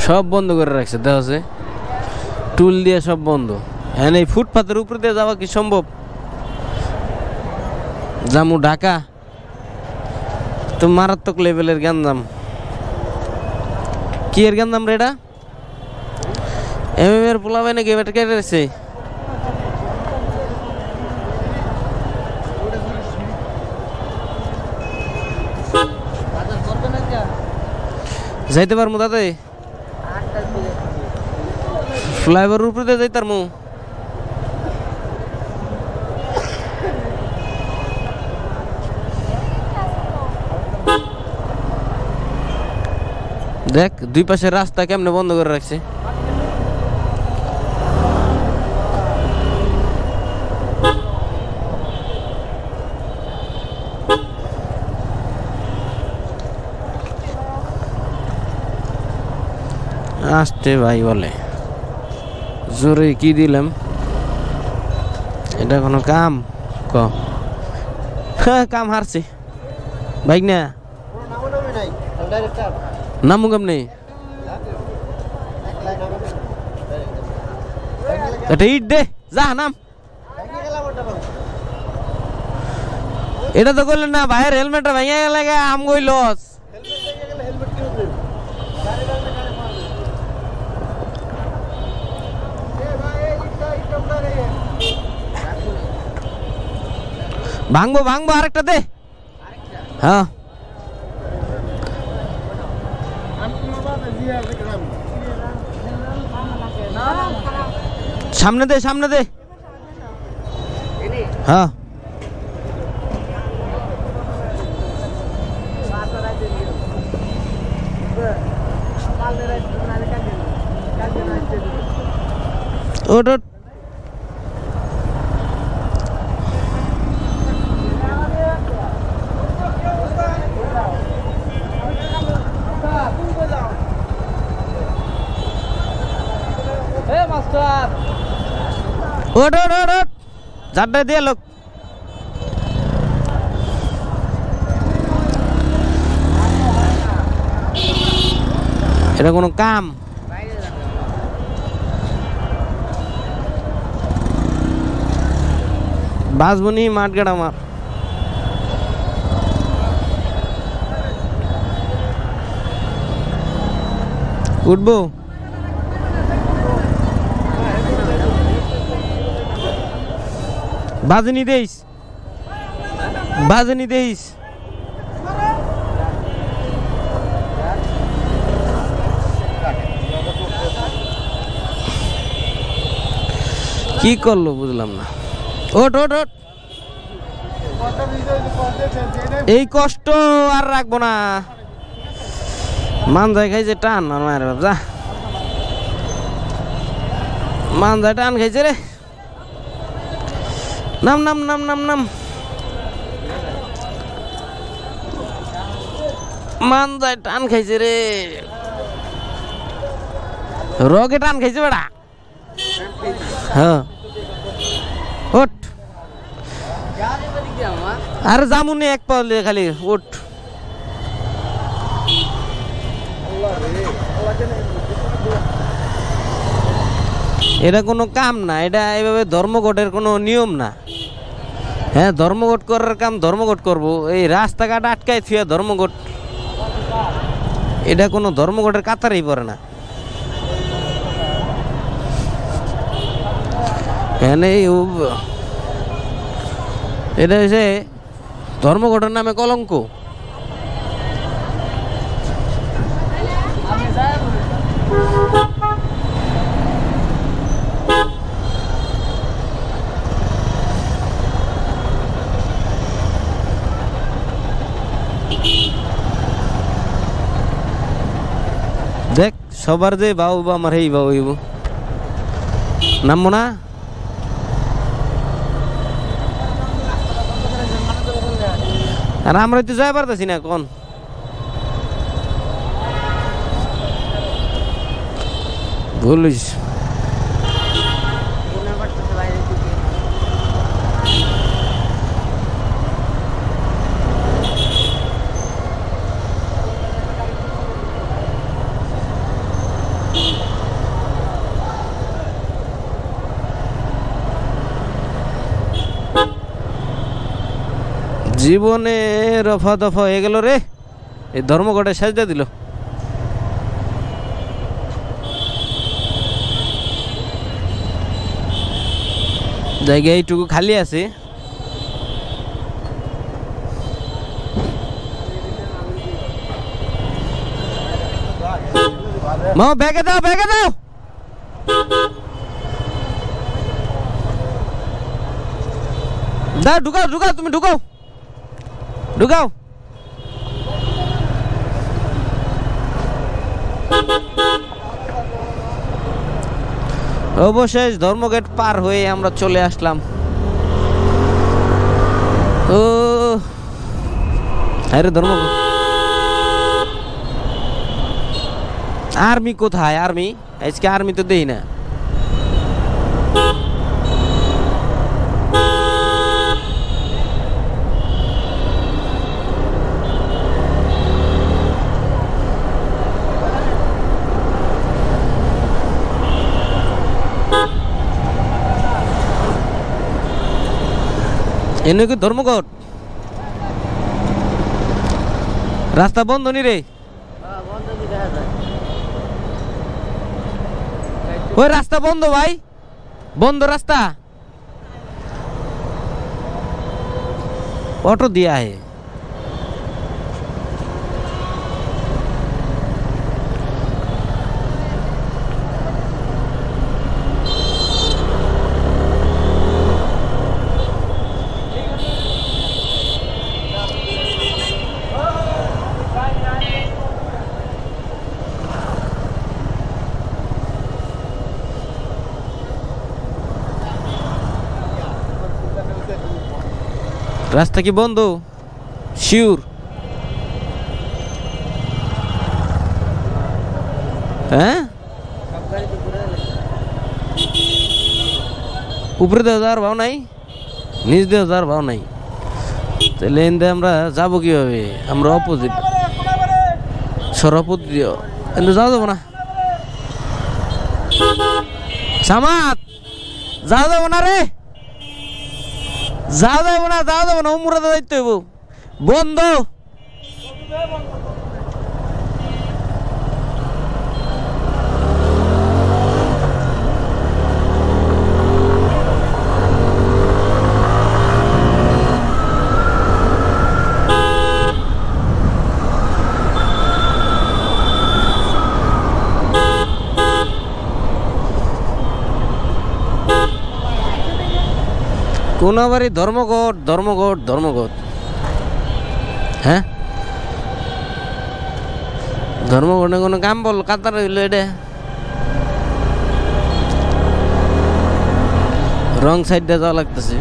সব বন্ধ করে রাখছে, দেখা যাচ্ছে টুল দিয়ে সব বন্ধ। হ্যাঁ, এই ফুটপাতের উপর দিয়ে যাওয়া কি সম্ভব? জামু ঢাকা তো মারাত্মক লেভেলের গ্যাঞ্জাম। কি এর গ্যাঞ্জাম রে এটা? এর পোলাবে নাকি এবার কেটেছে? যাইতে পারমু দাদা? ফ্লাইওভারের উপরে দিয়ে যাইতার মু। দেখ দুই পাশের রাস্তা কেমনে বন্ধ করে রাখছে। আসতে ভাই বলে জোরে কি দিলাম, এটা কোনো কাম? কাম হারছে বাইক না নামু কেমনি? এটা ইট দে, যা নাম। এটা তো করলেন না, ভাইয়ের হেলমেটটা ভাইয়া গেলে আম গই লস। ভাঙবো ভাঙবো আরেকটা দে। হ্যাঁ সামনে দে, সামনে দে। হ্যাঁ ওট ওট। ওট ওট ওট ওট, চারটা দিয়ে লোক। এটা কোনো কাম? বাসবনি মাঠঘাট আমার। উঠবো? বাজনি দেইস, বাজনি দেইস। কি করলো বুঝলাম না। ওট ওট ওট, এই কষ্ট আর রাখবো না। মানজায় খাইছে টান, আর মায়ের বাপ যা। মানজায় টান খাইছে রে। নাম নাম নাম নাম নাম। মানজায় টান খাইছে রে, রগে টান খাইছে বেড়া। হ্যাঁ ওঠ। আরে জামুনি এক পাওয়া খালি ওঠ। এটা কোনো কাম না, এটা এইভাবে ধর্মঘটের কোনো নিয়ম না। হ্যাঁ ধর্মঘট করার কাম ধর্মঘট করবো, এই রাস্তাঘাট আটকায় থুয়ে ধর্মঘট, এটা কোনো ধর্মঘটের কাতারেই পড়ে না। এটা হচ্ছে ধর্মঘটের নামে কলঙ্ক। দেখ সবার যে বাবু বা আমার এই বাবু হইব, নামবো না। আর আমরা তো যাই পারতেছি না কোন বলিস। জীবনে রফা দফা হয়ে গেল রে, এই ধর্মঘটে সাজা দিল। জায়গা এইটুকু খালি আছে। মা ব্যাগে দাও, ব্যাগে দাও। দাও, ঢুকাও ঢুকাও, তুমি ঢুকাও ঢুকাও। অবশেষ ধর্মঘট পার হয়ে আমরা চলে আসলাম। ও আরে ধর্মঘট, আর্মি কোথায়? আর্মি আজকে আর্মি তো দেই না। এনে কি ধর্মঘট? রাস্তা বন্ধ নি রে? ওই রাস্তা বন্ধ ভাই, বন্ধ রাস্তা। অটো दिया है। রাস্তা কি বন্ধ? শিওর? হ্যাঁ, উপরে দেওয়া যাওয়ার ভাও নাই, নিচ দেওয়া যাওয়ার ভাও নাই, তাহলে এনদে আমরা যাবো কিভাবে? আমরা অপোজিট সরাপত দিও, এনদে যাওয়া যাবো না। সামাত যাওয়া যাবো না রে, যাওয়া যাবো না, যাওয়া যাবো না, উমরা দায়িত্ব হইব বন্ধ। কোন বাড়ি ধর্মঘট ধর্মঘট ধর্মঘট? হ্যাঁ, ধর্মঘটে কোনো কাম বল কাতার হইলো এটা। রং সাইড দিয়ে যাওয়া লাগতেছে।